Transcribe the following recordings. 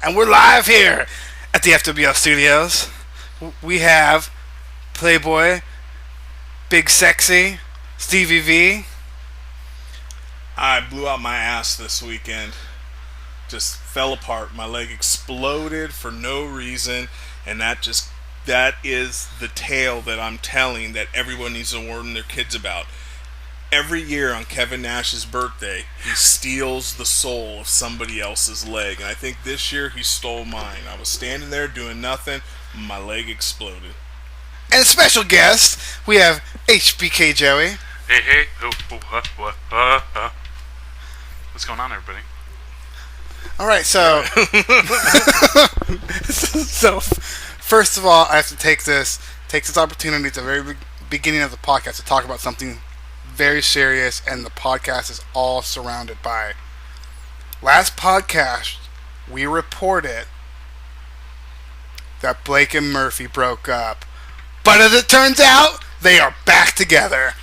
And we're live here at the FWL Studios. We have Playboy, Big Sexy, Stevie V. I blew out my ass this weekend. Just fell apart. My leg exploded for no reason, and that is the tale that I'm telling that everyone needs to warn their kids about. Every year on Kevin Nash's birthday, he steals the soul of somebody else's leg. And I think this year he stole mine. I was standing there doing nothing. My leg exploded. And a special guest, we have HBK Joey. Hey. What's going on, everybody? All right, so... so, first of all, I have to take this opportunity at the very beginning of the podcast to talk about something very serious, and the podcast is all surrounded by. Last podcast, we reported that Blake and Murphy broke up, but as it turns out, they are back together.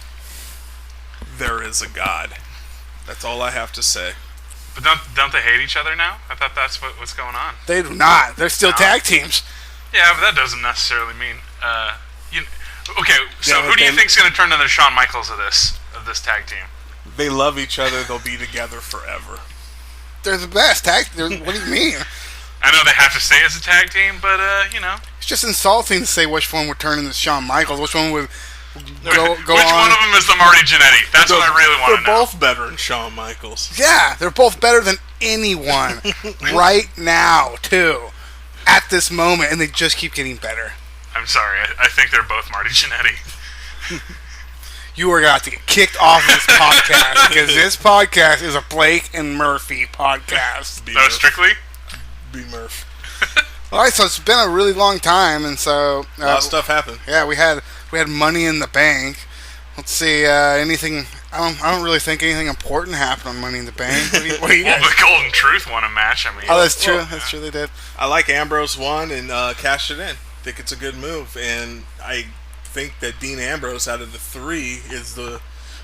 There is a God. That's all I have to say. But don't they hate each other now? I thought that's what's going on. They do not. They're still tag teams. Yeah, but that doesn't necessarily mean. Okay, so who do you think's going to turn into the Shawn Michaels of this tag team? They love each other. They'll be together forever. They're the best tag. What do you mean? I know they have to stay as a tag team, but it's just insulting to say which one would turn into Shawn Michaels. Which one would go which one of them is the Marty Jannetty? That's what I really want to know. They're both better than Shawn Michaels. Yeah, they're both better than anyone right now, too. At this moment, and they just keep getting better. I'm sorry, I think they're both Marty Jannetty. You are going to get kicked off of this podcast because this podcast is a Blake and Murphy podcast. Strictly? B. Murph. All right, so it's been a really long time, and so a lot of stuff happened. Yeah, we had Money in the Bank. Let's see, anything. I don't really think anything important happened on Money in the Bank. What do you well, the Golden Truth won a match. Oh, that's true. That's true. They did. I like Ambrose won and cashed it in. I think it's a good move, and I think that Dean Ambrose out of the three is the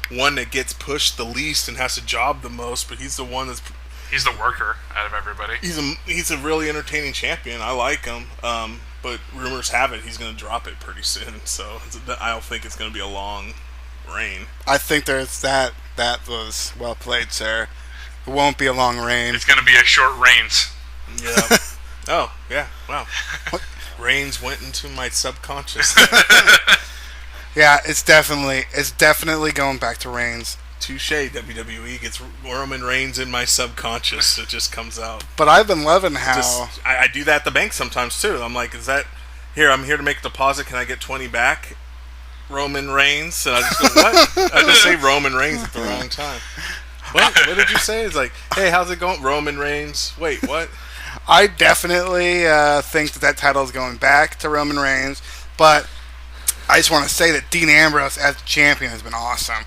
one that gets pushed the least and has to job the most. But he's the one that's he's the worker out of everybody. He's a really entertaining champion. I like him. But rumors have it he's going to drop it pretty soon. So I don't think it's going to be a long reign. I think there's that was well played, sir. It won't be a long reign. It's going to be a short reigns. Yeah. Oh, yeah. Wow. Reigns went into my subconscious. Yeah, it's definitely going back to Reigns. Touche, WWE gets Roman Reigns in my subconscious. It just comes out. But I've been loving how... I do that at the bank sometimes, too. I'm like, I'm here to make a deposit. Can I get 20 back? Roman Reigns? And I just go, what? I just say Roman Reigns at the wrong time. What did you say? It's like, hey, how's it going? Roman Reigns. Wait, what? I definitely think that title is going back to Roman Reigns, but I just want to say that Dean Ambrose as champion has been awesome.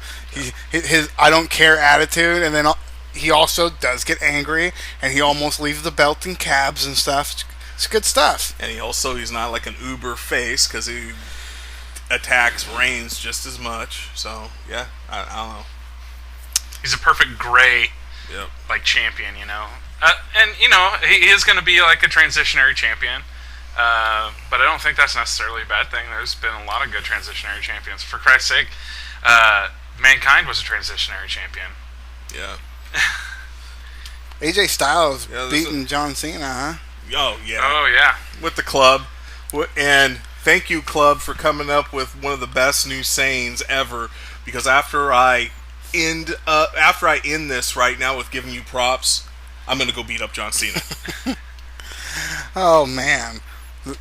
His I don't care attitude, and then he also does get angry, and he almost leaves the belt in cabs and stuff. It's good stuff. And he's not like an uber face because he attacks Reigns just as much. So yeah, I don't know. He's a perfect gray, champion, and he is going to be like a transitionary champion. But I don't think that's necessarily a bad thing. There's been a lot of good transitionary champions. For Christ's sake, Mankind was a transitionary champion. Yeah. AJ Styles beating John Cena, huh? Oh, yeah. Oh, yeah. With the club. And thank you, club, for coming up with one of the best new sayings ever. Because after I end this right now with giving you props, I'm going to go beat up John Cena. Oh, man.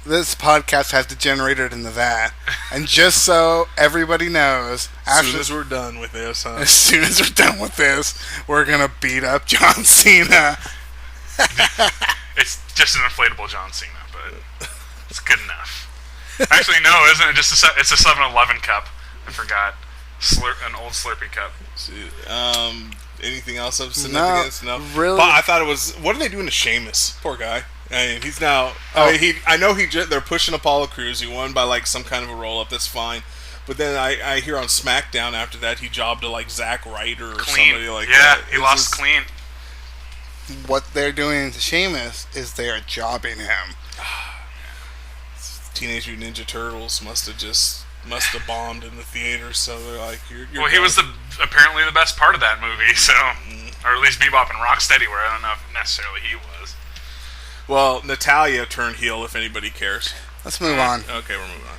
This podcast has degenerated into that. And just so everybody knows... As soon as we're done with this, As soon as we're done with this, we're going to beat up John Cena. It's just an inflatable John Cena, but it's good enough. Actually, no, isn't it? It's a 7-Eleven cup. I forgot. An old Slurpee cup. Anything else of significance? No. Really? But I thought it was... What are they doing to Sheamus? Poor guy. I mean, he's now... they're pushing Apollo Crews. He won by, some kind of a roll-up. That's fine. But then I hear on SmackDown after that, he jobbed to, Zack Ryder or somebody like that. Yeah, he lost clean. what they're doing to Sheamus is they are jobbing him. Teenage Mutant Ninja Turtles must have bombed in the theater, so they're like, you're well, he was apparently the best part of that movie, so or at least Bebop and Rocksteady were. I don't know if necessarily he was. Well, Natalia turned heel, if anybody cares. Let's move on. Okay, we're moving on.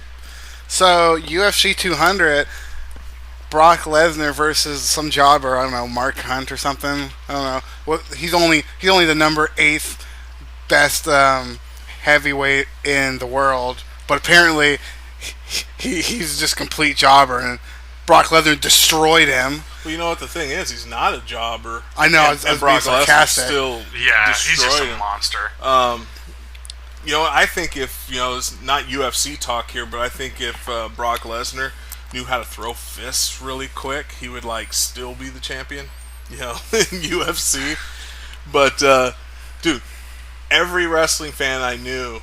So, UFC 200, Brock Lesnar versus some jobber, I don't know, Mark Hunt or something. I don't know. Well, he's only the number 8th best heavyweight in the world, but apparently he's just complete jobber, and Brock Lesnar destroyed him. Well, you know what the thing is? He's not a jobber. I know, and Brock Lesnar still he's just a him. monster. You know, I think if, it's not UFC talk here, but I think if Brock Lesnar knew how to throw fists really quick, he would, still be the champion, in UFC. But, dude, every wrestling fan I knew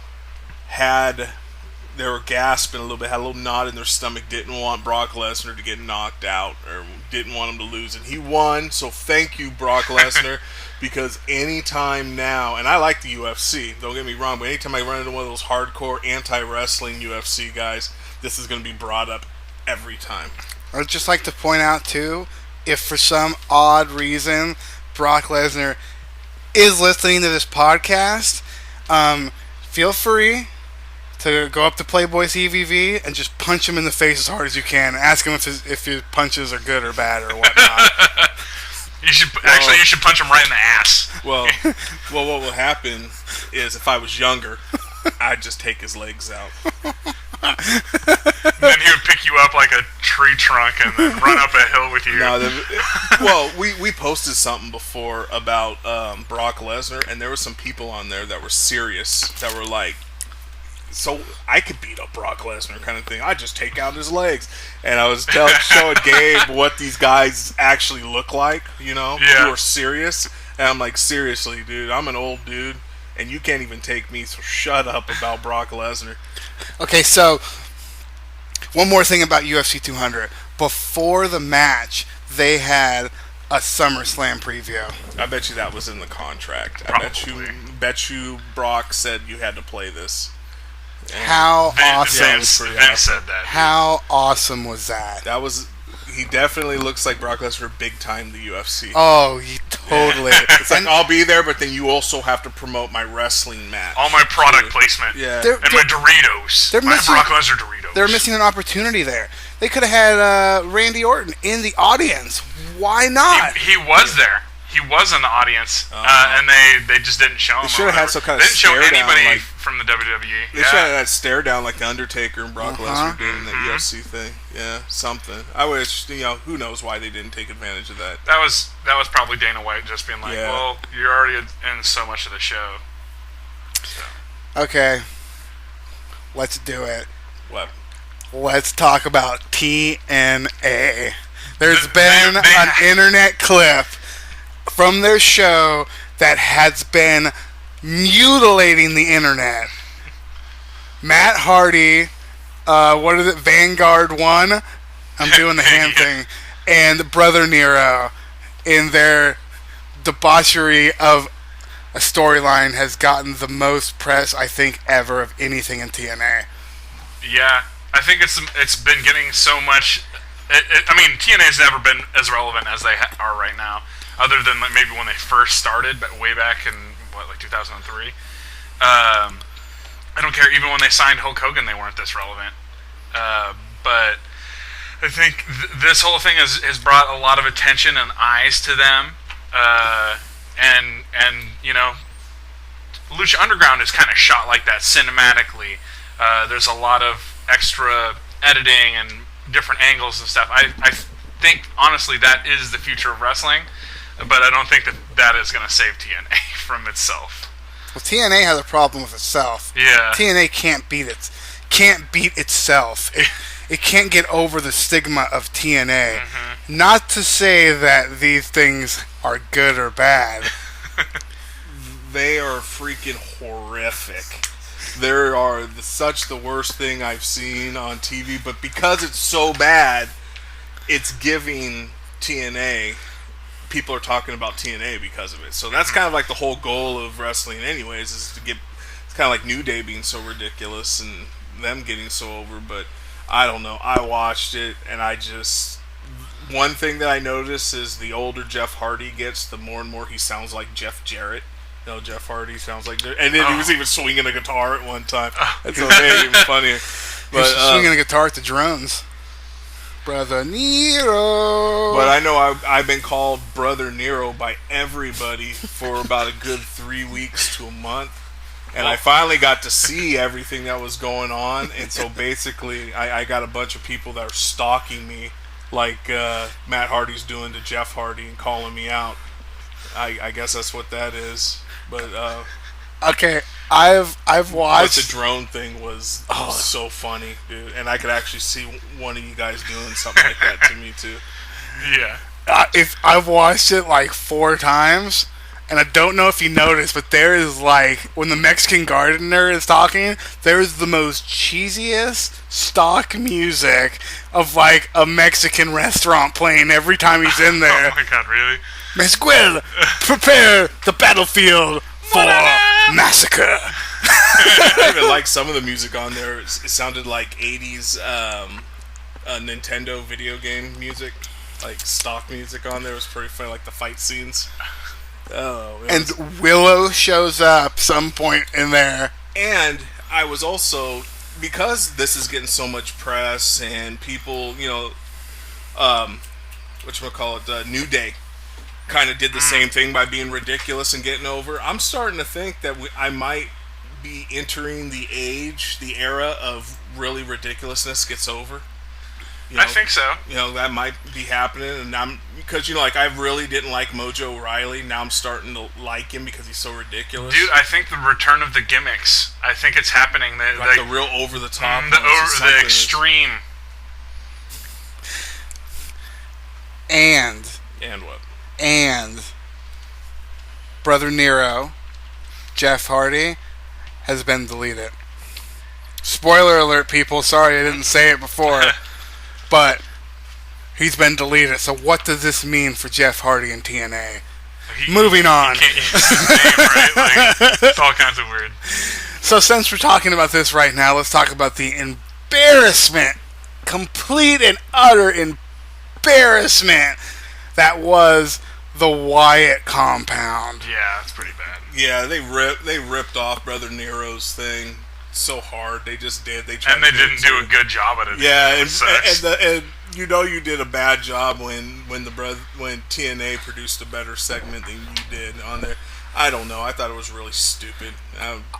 they were gasping a little bit, had a little knot in their stomach, didn't want Brock Lesnar to get knocked out, or didn't want him to lose, and he won, so thank you, Brock Lesnar, because anytime now, and I like the UFC, don't get me wrong, but anytime I run into one of those hardcore anti-wrestling UFC guys, this is going to be brought up every time. I'd just like to point out, too, if for some odd reason Brock Lesnar is listening to this podcast, feel free to go up to Playboy CVV and just punch him in the face as hard as you can. Ask him if his punches are good or bad or whatnot. You should punch him right in the ass. Well, what will happen is if I was younger, I'd just take his legs out. Then he would pick you up like a tree trunk and then run up a hill with you. No, we posted something before about Brock Lesnar, and there were some people on there that were serious, that were like, so I could beat up Brock Lesnar kind of thing. I'd just take out his legs. And I was showing Gabe what these guys actually look like, who are serious. And I'm like, seriously, dude, I'm an old dude, and you can't even take me, so shut up about Brock Lesnar. Okay, so one more thing about UFC 200. Before the match, they had a SummerSlam preview. I bet you that was in the contract. Probably. I bet you Brock said you had to play this. How awesome! Vince said that. How awesome was that? He definitely looks like Brock Lesnar big time the UFC. Oh, he totally. It's like, I'll be there, but then you also have to promote my wrestling match. All my product placement. Yeah. And my Doritos. My Brock Lesnar Doritos. They're missing an opportunity there. They could have had Randy Orton in the audience. Why not? He was there. He was in the audience, and they just didn't show him. They should have had some kind of They didn't show anybody down, from the WWE. They should have had that stare down like the Undertaker and Brock Lesnar did in the UFC thing. Yeah, something. I wish, who knows why they didn't take advantage of that. That was probably Dana White just being like, well, you're already in so much of the show. So. Okay, let's do it. What? Let's talk about TNA. There's been an internet clip from their show that has been mutilating the internet. Matt Hardy, what is it, Vanguard 1? I'm doing the hand thing. And Brother Nero, in their debauchery of a storyline, has gotten the most press, I think, ever of anything in TNA. Yeah, I think it's been getting so much. TNA's never been as relevant as they are right now. Other than maybe when they first started, but way back in 2003. I don't care. Even when they signed Hulk Hogan, they weren't this relevant. But I think this whole thing has brought a lot of attention and eyes to them. And Lucha Underground is kind of shot like that cinematically. There's a lot of extra editing and different angles and stuff. I think honestly that is the future of wrestling. But I don't think that is going to save TNA from itself. Well, TNA has a problem with itself. Yeah. TNA can't beat itself. It can't get over the stigma of TNA. Mm-hmm. Not to say that these things are good or bad. They are freaking horrific. They are such the worst thing I've seen on TV, but because it's so bad, it's giving TNA people are talking about TNA because of it. So that's kind of like the whole goal of wrestling anyways, is to get, it's kind of like New Day being so ridiculous and them getting so over. But I don't know, I watched it and I just, one thing that I noticed is the older Jeff Hardy gets, the more and more he sounds like Jeff Jarrett. You know, Jeff Hardy sounds like, and then he was even swinging a guitar at one time. That's what made it even funnier. But swinging a guitar at the drones. Brother Nero. But I know I've been called Brother Nero by everybody for about a good 3 weeks to a month. And I finally got to see everything that was going on. And so basically, I got a bunch of people that are stalking me, like Matt Hardy's doing to Jeff Hardy and calling me out. I guess that's what that is. But okay, I've watched. But the drone thing was so funny, dude. And I could actually see one of you guys doing something like that to me too. Yeah. I've watched it like 4 times, and I don't know if you noticed, but there is like, when the Mexican gardener is talking, there's the most cheesiest stock music of like a Mexican restaurant playing every time he's in there. Oh my god, really? Mesquel, prepare the battlefield for massacre. I even like some of the music on there. It sounded like 80s Nintendo video game music. Like stock music on there. It was pretty funny, like the fight scenes. And Willow shows up some point in there. And I was also, because this is getting so much press and people, you know, whatchamacallit, New Day kind of did the same thing by being ridiculous and getting over. I'm starting to think that I might be entering the era of really ridiculousness gets over. You know, I think so. You know, that might be happening, and because, you know, like, I really didn't like Mojo Rawley. Now I'm starting to like him because he's so ridiculous. Dude, I think the return of the gimmicks. I think it's happening. Like the real over the top, the extreme. And what? And Brother Nero, Jeff Hardy, has been deleted. Spoiler alert, people. Sorry I didn't say it before. But he's been deleted. So what does this mean for Jeff Hardy and TNA? Moving on. You can't use his name, right? Like, it's all kinds of weird. So since we're talking about this right now, let's talk about the embarrassment. Complete and utter embarrassment that was the Wyatt compound. Yeah, it's pretty bad. Yeah, they ripped off Brother Nero's thing so hard. They just did. They didn't do a good job at it. Yeah, and you know you did a bad job when TNA produced a better segment than you did on there. I don't know. I thought it was really stupid.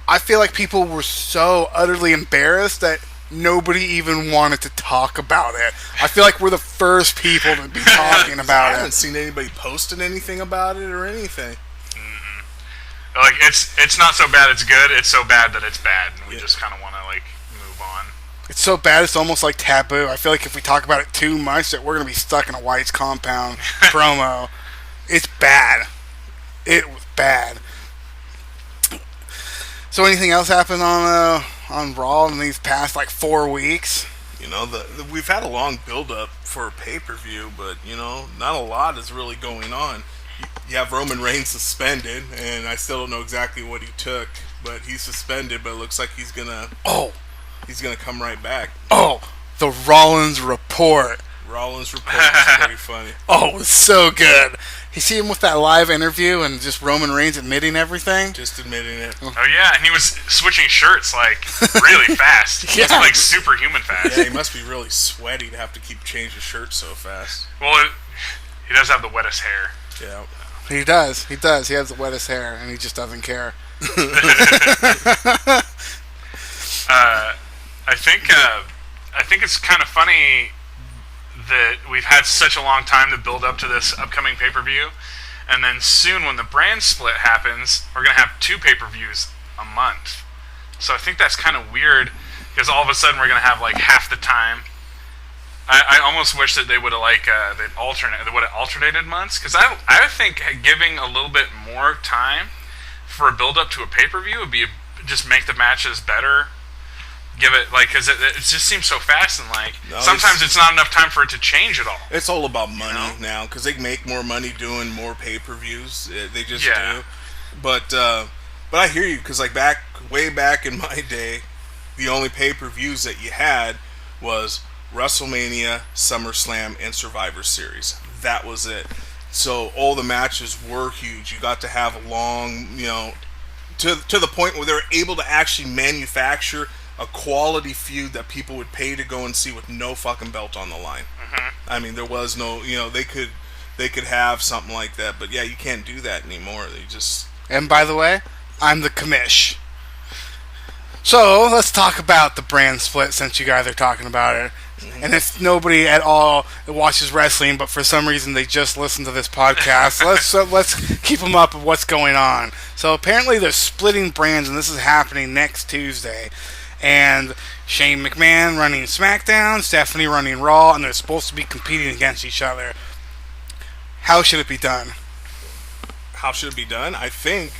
I feel like people were so utterly embarrassed that nobody even wanted to talk about it. I feel like we're the first people to be talking about it. I haven't seen anybody posting anything about it or anything. Like, it's not so bad it's good, it's so bad that it's bad, and we just kind of want to, like, move on. It's so bad it's almost like taboo. I feel like if we talk about it too much, that we're going to be stuck in a White's compound promo. It's bad. It was bad. So anything else happened on Raw in these past, like, 4 weeks? You know, we've had a long build-up for a pay-per-view, but, you know, not a lot is really going on. You have Roman Reigns suspended, and I still don't know exactly what he took, but he's suspended, but it looks like he's gonna come right back. Oh, the Rollins report. Rollins report is pretty funny. Oh, it was so good. You see him with that live interview and just Roman Reigns admitting everything? Just admitting it. Oh yeah, and he was switching shirts, like, really fast. Yeah. Like, superhuman fast. Yeah, he must be really sweaty to have to keep changing shirts so fast. Well, he does have the wettest hair. Yeah. He does. He has the wettest hair, and he just doesn't care. I think it's kind of funny that we've had such a long time to build up to this upcoming pay-per-view, and then soon when the brand split happens, we're going to have 2 pay-per-views a month. So I think that's kind of weird, because all of a sudden we're going to have like half the time. I almost wish that they would have alternated months, because I think giving a little bit more time for a build up to a pay per view would be just make the matches better. give it because it just seems so fast, and sometimes it's not enough time for it to change at all. It's all about money now because they make more money doing more pay-per-views. They just do. But I hear you because way back in my day, the only pay-per-views that you had was WrestleMania, SummerSlam, and Survivor Series. That was it. So all the matches were huge. You got to have a long, to the point where they were able to actually manufacture a quality feud that people would pay to go and see with no fucking belt on the line. Mm-hmm. I mean, there was no, they could have something like that, but yeah, you can't do that anymore. They just. And by the way, I'm the commish. So let's talk about the brand split since you guys are talking about it. Mm-hmm. And if nobody at all watches wrestling, but for some reason they just listen to this podcast, let's keep them up of what's going on. So apparently they're splitting brands, and this is happening next Tuesday. And Shane McMahon running SmackDown, Stephanie running Raw, and they're supposed to be competing against each other. How should it be done? How should it be done? I think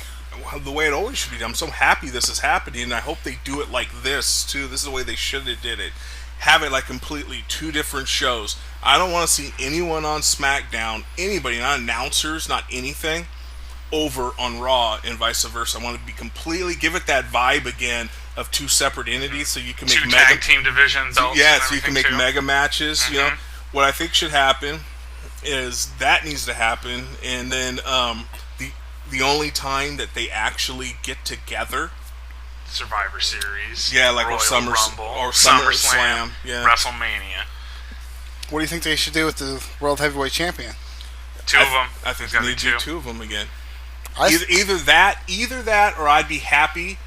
the way it always should be done. I'm so happy this is happening, and I hope they do it like this too. This is the way they should have did it. Have it like completely two different shows. I don't want to see anyone on SmackDown, anybody, not announcers, not anything, over on Raw, and vice versa. I want to be completely, give it that vibe again of two separate entities, so you can make tag team divisions. So you can make mega matches. Mm-hmm. What I think should happen is that needs to happen, and then the only time that they actually get together, Survivor Series, like Royal Rumble, or SummerSlam, WrestleMania. What do you think they should do with the World Heavyweight Champion? Two of them. I think they need to do two of them again. Either that, or I'd be happy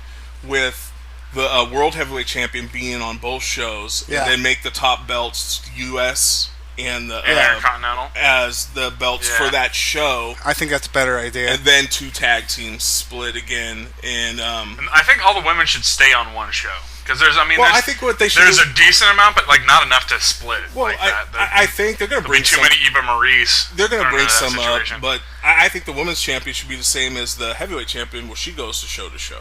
with the World Heavyweight Champion being on both shows, and then make the top belts U.S. and the Intercontinental as the belts for that show. I think that's a better idea. And then two tag teams split again, and I think all the women should stay on one show because I think what they should there's a decent amount, but not enough to split. Well, I think they're going to bring too many Eva Marie's. They're going to bring some up, but I think the women's champion should be the same as the heavyweight champion, where she goes to show.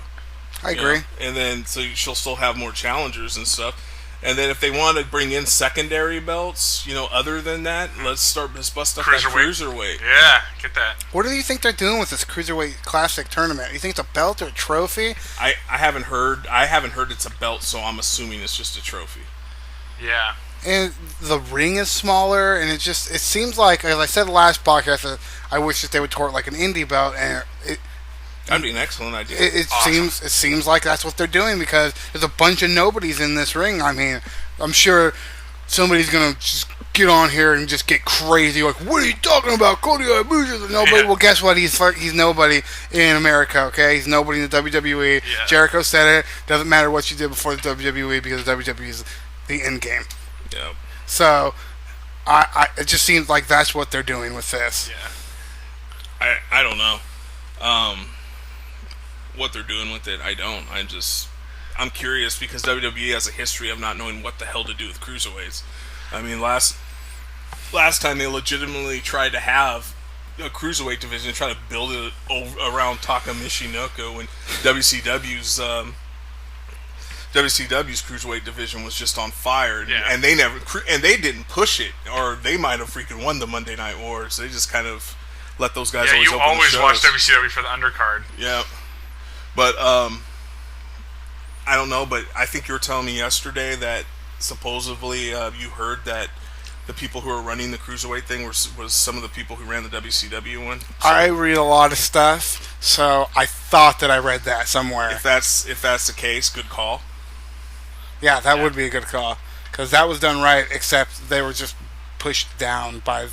I agree. And then so she'll still have more challengers and stuff. And then if they want to bring in secondary belts, other than that, let's bust up that cruiserweight. Yeah, get that. What do you think they're doing with this Cruiserweight Classic tournament? You think it's a belt or a trophy? I haven't heard it's a belt, so I'm assuming it's just a trophy. Yeah. And the ring is smaller, and it seems like, as I said last podcast, I wish that they would tour it like an indie belt, and that'd be an excellent idea. It seems like that's what they're doing, because there's a bunch of nobodies in this ring. I mean, I'm sure somebody's gonna just get on here and just get crazy, like, "What are you talking about, Cody Ibushi?" Nobody. Yeah. Well, guess what? He's nobody in America. Okay, he's nobody in the WWE. Yeah. Jericho said it. Doesn't matter what you did before the WWE, because the WWE is the end game. Yeah. So, it just seems like that's what they're doing with this. Yeah. I don't know. What they're doing with it, I don't. I'm curious, because WWE has a history of not knowing what the hell to do with cruiserweights. I mean, last time they legitimately tried to have a cruiserweight division, try to build it around Taka Michinoku, when WCW's cruiserweight division was just on fire, and they didn't push it, or they might have freaking won the Monday Night Wars. They just kind of let those guys always open the shows. You always watch WCW for the undercard. Yeah. But, I don't know, but I think you were telling me yesterday that supposedly you heard that the people who are running the Cruiserweight thing was some of the people who ran the WCW one. So I read a lot of stuff, so I thought that I read that somewhere. If that's the case, good call. Yeah, that would be a good call, because that was done right, except they were just pushed down by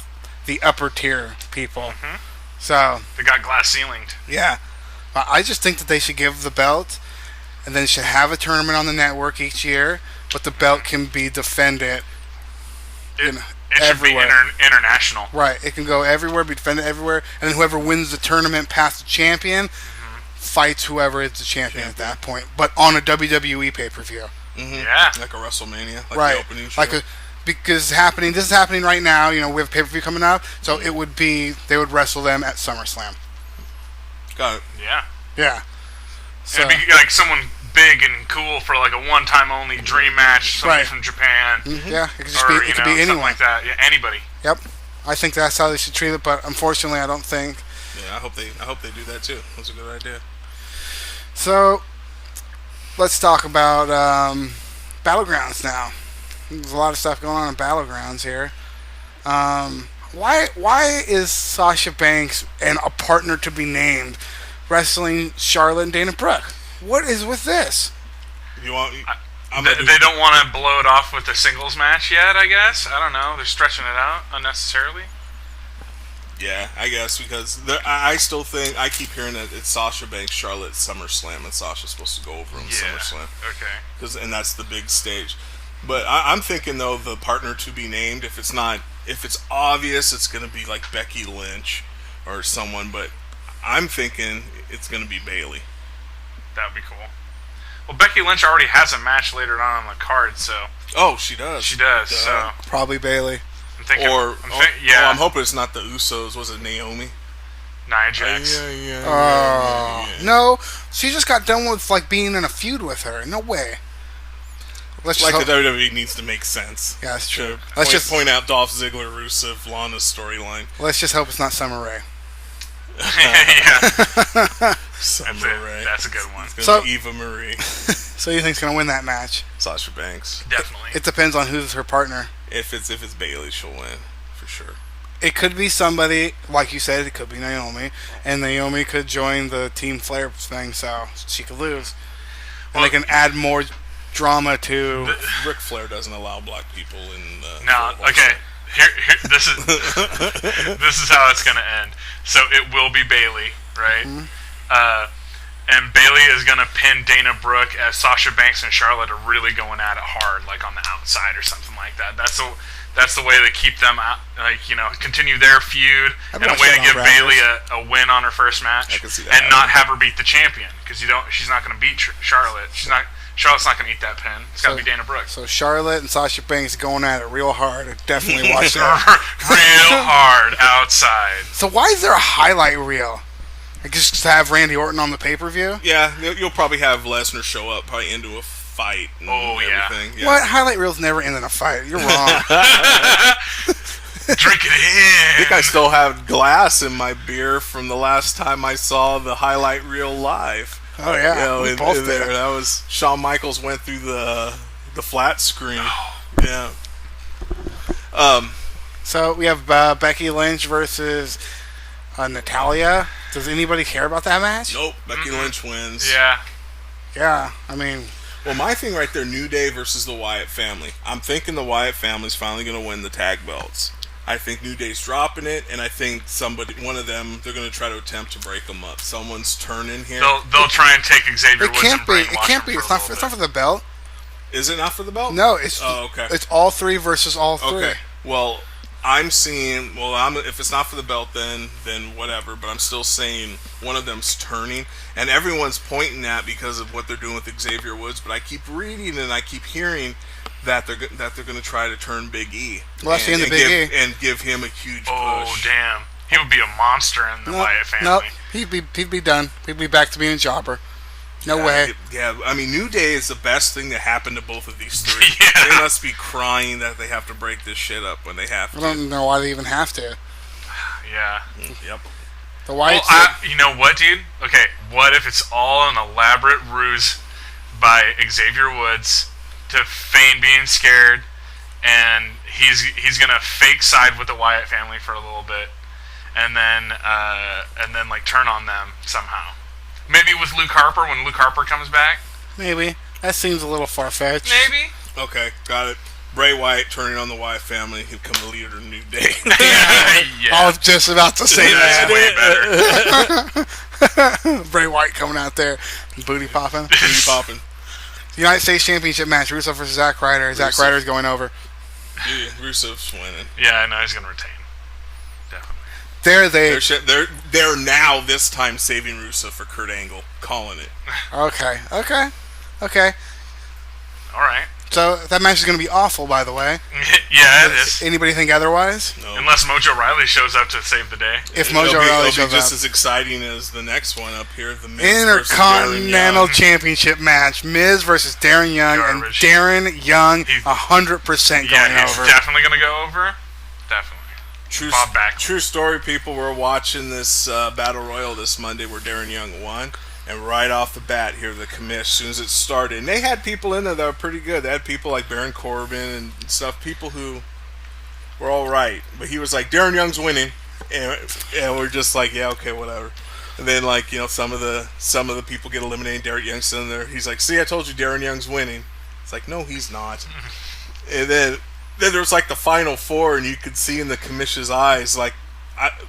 the upper tier people. Mm-hmm. So they got glass ceilinged. Yeah. I just think that they should give the belt, and then should have a tournament on the network each year, but the belt can be defended everywhere. Should be international. Right. It can go everywhere, be defended everywhere, and then whoever wins the tournament past the champion fights whoever is the champion at that point, but on a WWE pay-per-view. Mm-hmm. Yeah. Like a WrestleMania, right. The opening show. Because this is happening right now, we have a pay-per-view coming up, so it would be, they would wrestle them at SummerSlam. Got it. Yeah. Yeah. So, it'd be like someone big and cool for like a one-time only dream match, somebody from Japan. Mm-hmm. Yeah, it could just or, be, it could be anyone like that. Yeah, anybody. Yep, I think that's how they should treat it. But unfortunately, I don't think. Yeah, I hope they do that too. That's a good idea. So, let's talk about Battlegrounds now. There's a lot of stuff going on in Battlegrounds here. Why is Sasha Banks and a partner to be named wrestling Charlotte and Dana Brooke? What is with this? You want? They don't want to blow it off with a singles match yet, I guess. I don't know. They're stretching it out unnecessarily. Yeah, I guess because I still think I keep hearing that it's Sasha Banks, Charlotte, SummerSlam, and Sasha's supposed to go over in SummerSlam. Okay. And that's the big stage. But I'm thinking though the partner to be named, if it's obvious, it's going to be like Becky Lynch or someone. But I'm thinking it's going to be Bayley. That would be cool. Well, Becky Lynch already has a match later on the card, so. Oh, she does. She does. So probably Bayley. I'm thinking. I'm hoping it's not the Usos. Was it Naomi? Nia Jax. No, she just got done with like being in a feud with her. No way. Let's just the WWE needs to make sense. Yeah, that's true. Let's just point out Dolph Ziggler, Rusev, Lana's storyline. Let's just hope it's not Summer Rae. Yeah. Summer Rae. That's a good one. It's gonna be Eva Marie. So you think it's gonna win that match? Sasha Banks. Definitely. It depends on who's her partner. If it's Bayley, she'll win for sure. It could be somebody, like you said, it could be Naomi, and Naomi could join the Team Flair thing, so she could lose. And they can add more drama to. Ric Flair doesn't allow black people in. No, okay. Here, this is this is how it's gonna end. So it will be Bayley, right? Mm-hmm. And Bayley is gonna pin Dana Brooke as Sasha Banks and Charlotte are really going at it hard, like on the outside or something like that. That's the way to keep them out, continue their feud, and a way to give Bayley a win on her first match, and not have her beat the champion because she's not gonna beat Charlotte. Charlotte's not going to eat that pin. It's got to be Dana Brooke. So Charlotte and Sasha Banks going at it real hard. I'd definitely watch that. Real hard outside. So why is there a highlight reel? Like just to have Randy Orton on the pay-per-view? Yeah, you'll probably have Lesnar show up probably into a fight and everything. Yeah. What? Highlight reels never end in a fight. You're wrong. Drink it in. I think I still have glass in my beer from the last time I saw the highlight reel live. Oh yeah, we both did. That was Shawn Michaels went through the flat screen. Yeah. So we have Becky Lynch versus Natalya. Does anybody care about that match? Nope. Becky Lynch wins. Yeah. Yeah. I mean. Well, my thing right there, New Day versus the Wyatt family. I'm thinking the Wyatt family's finally going to win the tag belts. I think New Day's dropping it, and I think one of them, they're going to try to attempt to break them up. Someone's turning here. They'll try and take Xavier Woods and brainwash him. It can't be. It's not for the belt. Is it not for the belt? No, it's. Oh, okay. It's all three versus all three. Okay. Well, I'm seeing. Well, if it's not for the belt, then whatever. But I'm still saying one of them's turning, and everyone's pointing at because of what they're doing with Xavier Woods. But I keep reading and I keep hearing that they're going to try to turn Big E. Well, that's the end of Big E. And give him a huge push. Oh, damn. He would be a monster in the Wyatt family. Nope. He'd be done. He'd be back to being a jobber. No way. Yeah, I mean, New Day is the best thing that happened to both of these three. Yeah. They must be crying that they have to break this shit up when they have to. I don't know why they even have to. Yeah. Yep. The Wyatts. You know what, dude? Okay, what if it's all an elaborate ruse by Xavier Woods to feign being scared, and he's gonna fake side with the Wyatt family for a little bit, and then like turn on them somehow. Maybe with Luke Harper when Luke Harper comes back. Maybe that seems a little far fetched. Maybe. Okay, got it. Bray Wyatt turning on the Wyatt family, he'll become the leader of New Day. Yeah. I was just about to say that. Way better. Bray Wyatt coming out there, booty popping. Booty popping. United States Championship match: Rusev versus Zack Ryder. Zack Ryder's going over. Dude, Rusev's winning. Yeah, I know he's gonna retain. Definitely. They're now this time saving Rusev for Kurt Angle, calling it. Okay. All right. So that match is going to be awful, by the way. Yeah, it is. Anybody think otherwise? No. Unless Mojo Riley shows up to save the day. If Mojo Rawley shows it'll be just up. as exciting as the next one up here, the Miz Intercontinental versus Darren Young. Championship match. Miz versus Darren Young. Garbage. And Darren Young 100% going he's over. definitely going to go over. Definitely. Bob Backlund. True story, people. We're watching this Battle Royal this Monday where Darren Young won. And right off the bat here, the commish, as soon as it started, and they had people in there that were pretty good. They had people like Baron Corbin and stuff, people who were all right. But he was like, Darren Young's winning, and we're just like, yeah, okay, whatever. And then like, you know, some of the people get eliminated. Darren Young's in there. He's like, see, I told you Darren Young's winning. It's like, no, he's not. And then there was like the final four, and you could see in the commish's eyes like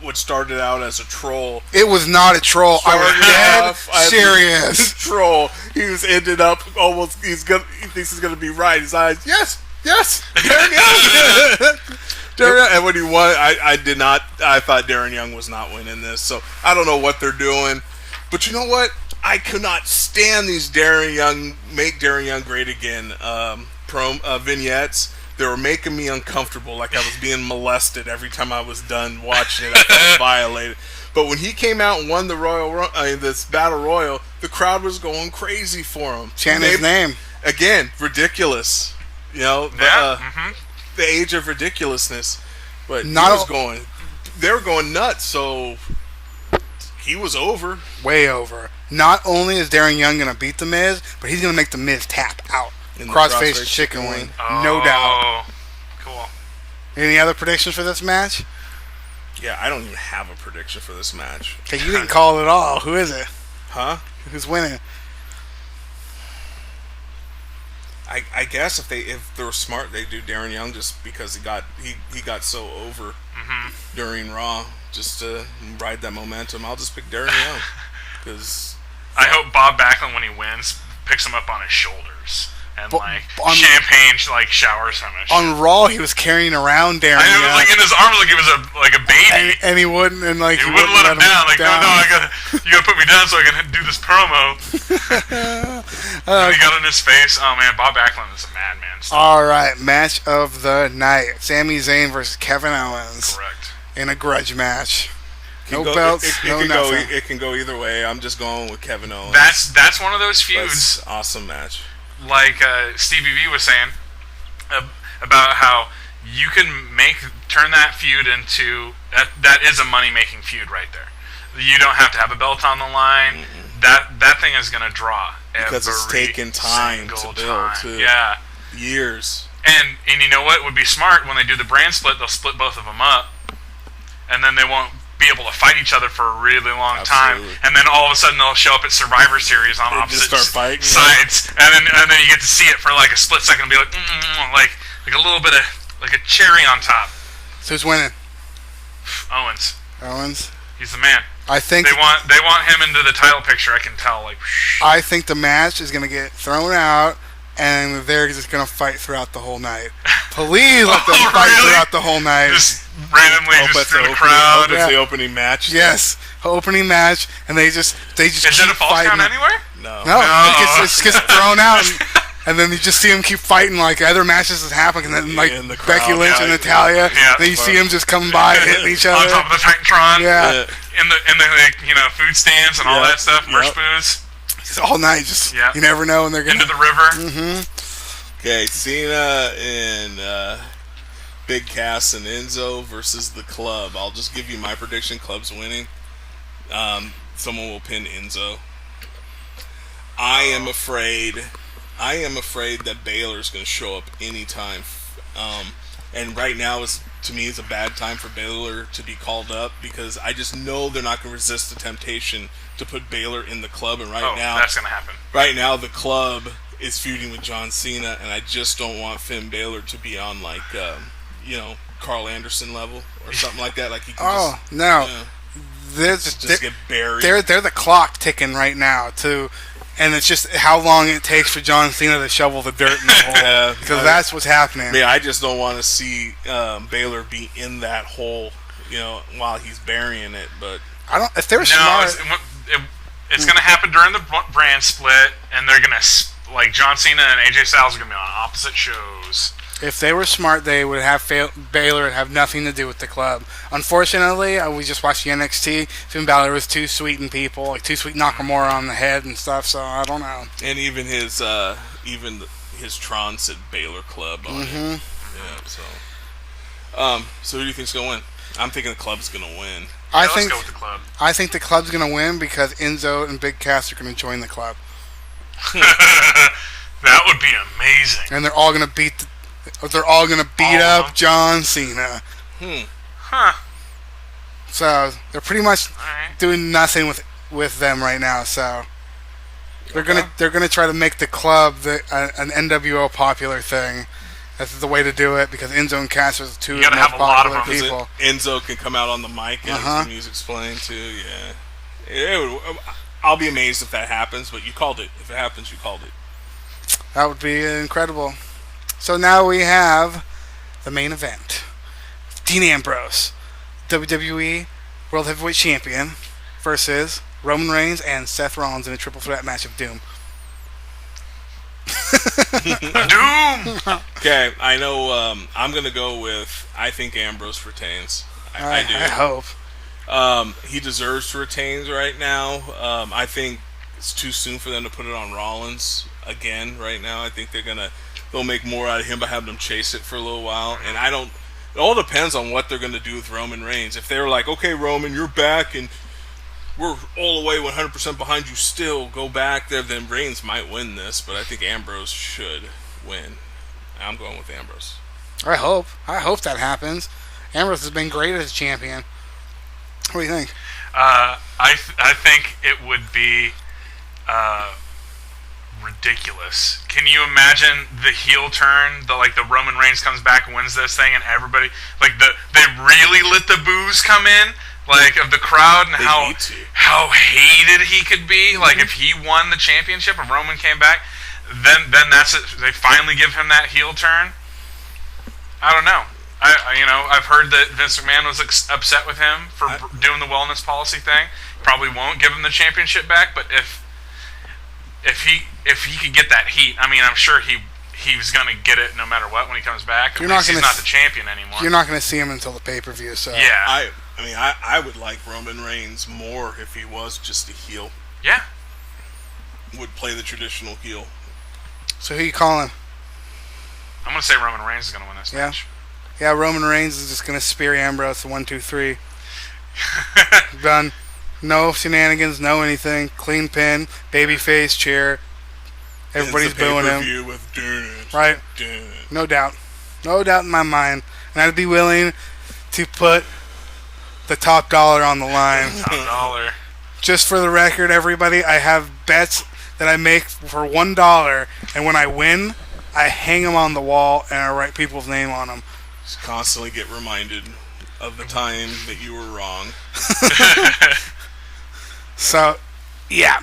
what started out as a troll. It was not a troll. I was dead serious. Troll. He was ended up almost. He thinks he's gonna be right. His eyes. Yes. Darren Young. Darren Young. And when he won, I did not. I thought Darren Young was not winning this. So I don't know what they're doing. But you know what? I could not stand these Darren Young, make Darren Young great again vignettes. They were making me uncomfortable, like I was being molested every time I was done watching it. I felt violated. But when he came out and won the this Battle Royal, the crowd was going crazy for him. Chanting his name. Again, ridiculous. You know, the age of ridiculousness. But they were going nuts, so he was over. Way over. Not only is Darren Young going to beat The Miz, but he's going to make The Miz tap out. Crossface chicken wing. No doubt. Cool. Any other predictions for this match? Yeah, I don't even have a prediction for this match. Okay, you didn't call it at all. Who is it? Huh? Who's winning? I guess if they were smart, they'd do Darren Young just because he got so over during Raw, just to ride that momentum. I'll just pick Darren Young because I hope Bob Backlund, when he wins, picks him up on his shoulders. And champagne showers him. On Raw, he was carrying around Darren. It was like in his arms, like he was a baby. And he wouldn't, and like he wouldn't let him down. Like, no, you gotta put me down so I can do this promo. And he got in his face. Oh man, Bob Backlund is a madman. All right, match of the night: Sami Zayn versus Kevin Owens. Correct. In a grudge match. No belts, no nothing. It can go either way. I'm just going with Kevin Owens. That's one of those feuds. That's awesome match. Like Stevie V was saying about how you can turn that feud into that is a money making feud right there. You don't have to have a belt on the line. That thing is going to draw because it's taken time to build too. Yeah, years. And you know what would be smart when they do the brand split? They'll split both of them up, and then they won't be able to fight each other for a really long time, and then all of a sudden they'll show up at Survivor Series on opposite sides, and then you get to see it for like a split second and be like a little bit of like a cherry on top. So who's winning? Owens. He's the man. I think they want him into the title picture. I can tell. I think the match is going to get thrown out, and they're just going to fight throughout the whole night. Please let them fight throughout the whole night. Just randomly just in the crowd. It's the opening match. Yes, opening match, and they just is it a false count anywhere? No. It gets thrown out, and then you just see them keep fighting like other matches is happening, and then like the Becky Lynch and Natalia. Then you see them just coming by hitting each other on top of the Titantron. Yeah, in the food stands and all that stuff, merch booths. Just all night, you never know when they're gonna into the river. Okay, Cena and Big Cass and Enzo versus the Club. I'll just give you my prediction. Club's winning. Someone will pin Enzo. I am afraid that Baylor's going to show up anytime. And right now to me is a bad time for Baylor to be called up because I just know they're not going to resist the temptation to put Baylor in the Club. And now that's going to happen. Right now the Club is feuding with John Cena, and I just don't want Finn Balor to be on like Carl Anderson level or something like that. Like he can just get buried. They're the clock ticking right now too, and it's just how long it takes for John Cena to shovel the dirt in the hole because that's what's happening. I just don't want to see Balor be in that hole, while he's burying it. But I don't. If they're smart, it's going to happen during the brand split, and they're going to. Like John Cena and AJ Styles are going to be on opposite shows. If they were smart, they would have Baylor have nothing to do with the club. Unfortunately, we just watched the NXT. Finn Balor was too sweet and people, like too sweet Nakamura on the head and stuff. So I don't know. And even his Tron said Baylor Club on it. Yeah. So who do you think's gonna win? I'm thinking the club's gonna win. Let's go with the club. I think the club's gonna win because Enzo and Big Cass are gonna join the club. That would be amazing. And they're all gonna beat up John Cena. Huh. So they're pretty much doing nothing with them right now. So they're gonna try to make the club an NWO popular thing. That's the way to do it because Enzo and Cass are the two most popular people. Enzo can come out on the mic and the music's playing too. Yeah. I'll be amazed if that happens, but you called it. If it happens, you called it. That would be incredible. So now we have the main event. Dean Ambrose, WWE World Heavyweight Champion, versus Roman Reigns and Seth Rollins in a triple threat match of doom. Doom! Okay, I know I'm going to go with, I think Ambrose retains. I do. I hope. He deserves to retain right now. I think it's too soon for them to put it on Rollins again right now. I think they'll make more out of him by having him chase it for a little while. And it all depends on what they're going to do with Roman Reigns. If they're like, okay, Roman, you're back and we're all the way 100% behind you still, go back there, then Reigns might win this. But I think Ambrose should win. I'm going with Ambrose. I hope that happens. Ambrose has been great as champion. What do you think? I think it would be ridiculous. Can you imagine the heel turn? The Roman Reigns comes back and wins this thing, and everybody they really let the boos come in, of the crowd, and how hated he could be. Like if he won the championship, if Roman came back, then that's it. They finally give him that heel turn. I don't know. I've heard that Vince McMahon was upset with him for doing the wellness policy thing. Probably won't give him the championship back, but if he could get that heat, I'm sure he was going to get it no matter what when he comes back. He's not the champion anymore. You're not going to see him until the pay-per-view. So yeah, I would like Roman Reigns more if he was just a heel. Yeah, would play the traditional heel. So who you calling? I'm going to say Roman Reigns is going to win this match. Yeah, Roman Reigns is just going to spear Ambrose 1, 2, 3. Done. No shenanigans, no anything. Clean pin, babyface chair. Everybody's booing him. Right? No doubt. No doubt in my mind. And I'd be willing to put the top dollar on the line. Top dollar. Just for the record, everybody, I have bets that I make for $1, and when I win, I hang them on the wall and I write people's name on them. Just constantly get reminded of the time that you were wrong. So, yeah.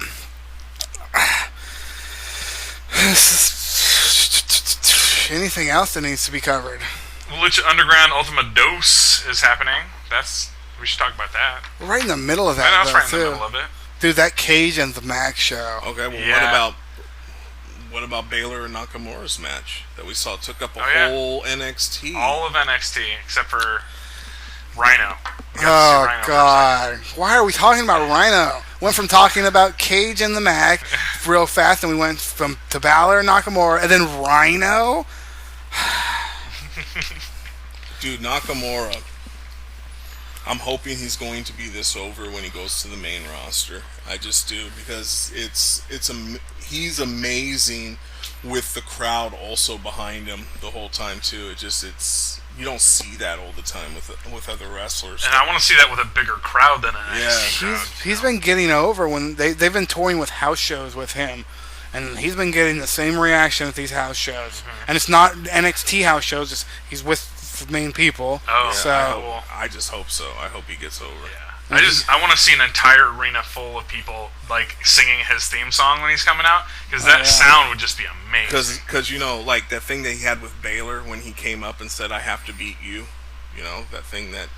Anything else that needs to be covered? Lucha Underground Ultimate Dose is happening. We should talk about that. We're right in the middle of that, though, right in the middle of it. Dude, that Cage and the Max show. Okay, well, what about Baylor and Nakamura's match that we saw took up a whole NXT? All of NXT except for Rhino. Oh, God. Why are we talking about Rhino? Went from talking about Cage and the Mac real fast, and we went to Balor and Nakamura, and then Rhino? Dude, Nakamura, I'm hoping he's going to be this over when he goes to the main roster. I just do, because he's amazing with the crowd also behind him the whole time too. You don't see that all the time with other wrestlers. And I want to see that with a bigger crowd than an NXT crowd. He's been getting over when they've been touring with house shows with him, and he's been getting the same reaction at these house shows. Mm-hmm. And it's not NXT house shows; he's with the main people. Oh, so I just hope so. I hope he gets over. Yeah. I want to see an entire arena full of people singing his theme song when he's coming out, because that sound would just be amazing. Because that thing that he had with Baylor when he came up and said, "I have to beat you," that thing that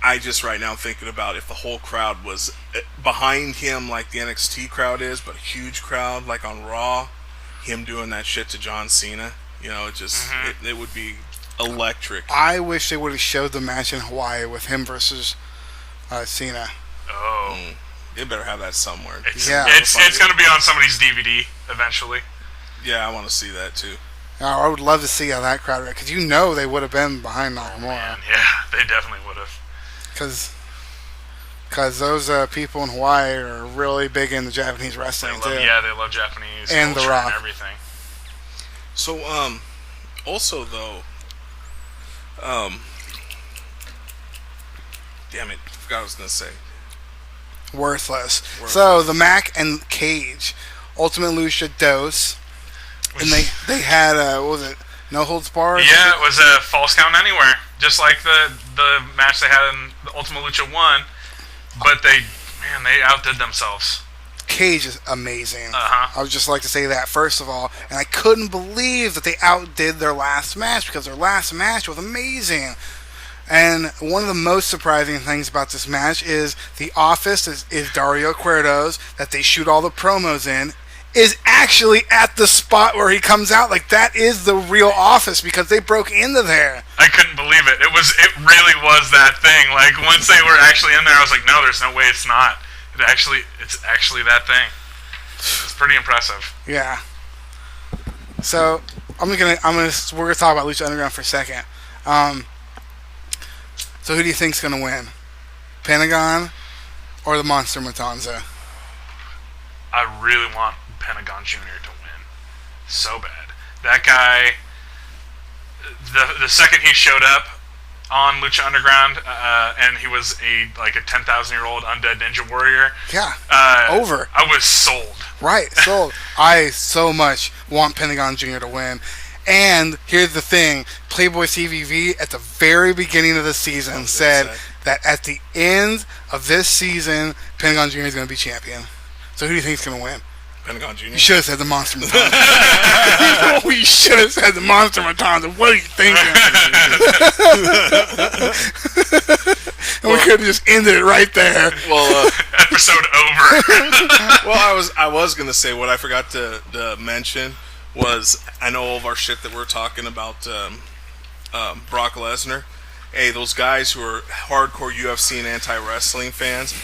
I just right now thinking about, if the whole crowd was behind him like the NXT crowd is, but a huge crowd like on Raw, him doing that shit to John Cena, it would be electric. I wish they would have showed the match in Hawaii with him versus Cena. Oh. They better have that somewhere. It's going to be on somebody's DVD eventually. Yeah, I want to see that too. I would love to see how that crowd reacted, because they would have been behind Nakamura. Man, yeah, they definitely would have. Because those people in Hawaii are really big into Japanese wrestling too. Yeah, they love Japanese and culture The Rock and everything. So, also though, damn it, I forgot what I was gonna say. Worthless. So the Mac and Cage, Ultimate Lucha Dos, and they had what was it? No holds barred. Yeah, it was a false count anywhere, just like the match they had in the Ultimate Lucha 1. But they outdid themselves. Cage is amazing. Uh-huh. I would just like to say that first of all, and I couldn't believe that they outdid their last match, because their last match was amazing. And one of the most surprising things about this match is the office is Dario Cuerto's, that they shoot all the promos in, is actually at the spot where he comes out. Like, that is the real office, because they broke into there. I couldn't believe it. It really was that thing. Like, once they were actually in there, I was like, no, there's no way it's not. It's actually that thing. It's pretty impressive. Yeah. So we're gonna talk about Lucha Underground for a second. So who do you think's gonna win? Pentagon or the Monster Matanza? I really want Pentagon Jr. to win so bad. That guy, the second he showed up on Lucha Underground, and he was a 10,000-year-old undead ninja warrior. Yeah, over. I was sold. Right, sold. I so much want Pentagon Jr. to win. And here's the thing: Playboy CVV at the very beginning of the season said that at the end of this season, Pentagon Jr. is going to be champion. So who do you think is going to win? Pentagon Jr. You should have said the Monster Matanza. You should have said the Monster Matanza. What are you thinking? And we could have just ended it right there. Well, episode over. Well, I was gonna say what I forgot to mention was, I know all of our shit that we're talking about Brock Lesnar. Hey, those guys who are hardcore UFC and anti-wrestling fans,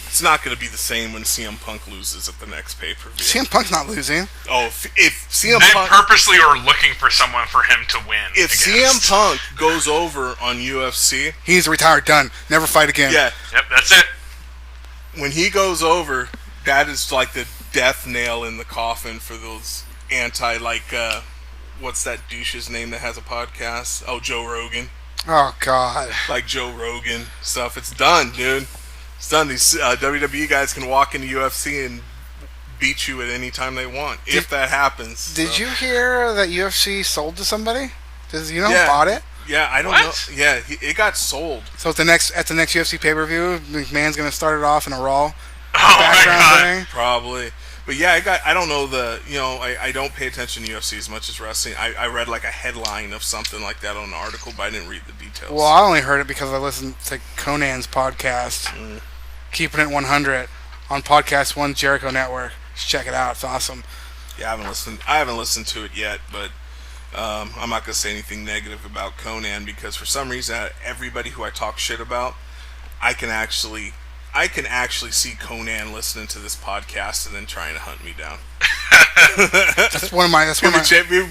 it's not going to be the same when CM Punk loses at the next pay-per-view. CM Punk's not losing. Oh, if CM they Punk... purposely are looking for someone for him to win. If CM Punk goes over on UFC... He's retired, done. Never fight again. Yeah. Yep, that's it. When he goes over, that is like the death nail in the coffin for those what's that douche's name that has a podcast? Oh, Joe Rogan. Oh, God. Like Joe Rogan stuff. It's done, dude. It's done. These WWE guys can walk into UFC and beat you at any time they want, if that happens. Did you hear that UFC sold to somebody? Who bought it? Yeah, I don't know. Yeah, it got sold. So at the next UFC pay-per-view, McMahon's going to start it off in a Raw background thing? Probably. But yeah, I don't know I don't pay attention to UFC as much as wrestling. I read like a headline of something like that on an article, but I didn't read the details. Well, I only heard it because I listened to Conan's podcast, Keeping It 100, on Podcast One Jericho Network. Just check it out. It's awesome. Yeah, I haven't listened to it yet, but I'm not gonna say anything negative about Conan, because for some reason everybody who I talk shit about, I can actually see Conan listening to this podcast and then trying to hunt me down. That's one of my.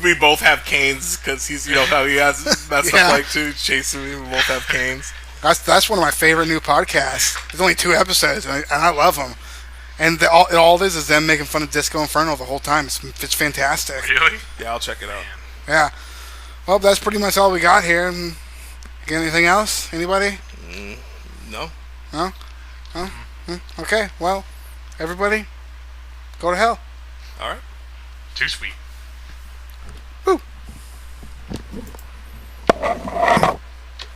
We both have canes, because he's how he has that stuff like too, chasing me. We both have canes. That's one of my favorite new podcasts. There's only 2 episodes, and I love them. And all it is them making fun of Disco Inferno the whole time. It's fantastic. Really? Yeah, I'll check it out. Yeah. Well, that's pretty much all we got here. Got anything else? Anybody? No. No? Oh, okay, well, everybody, go to hell. All right. Too sweet.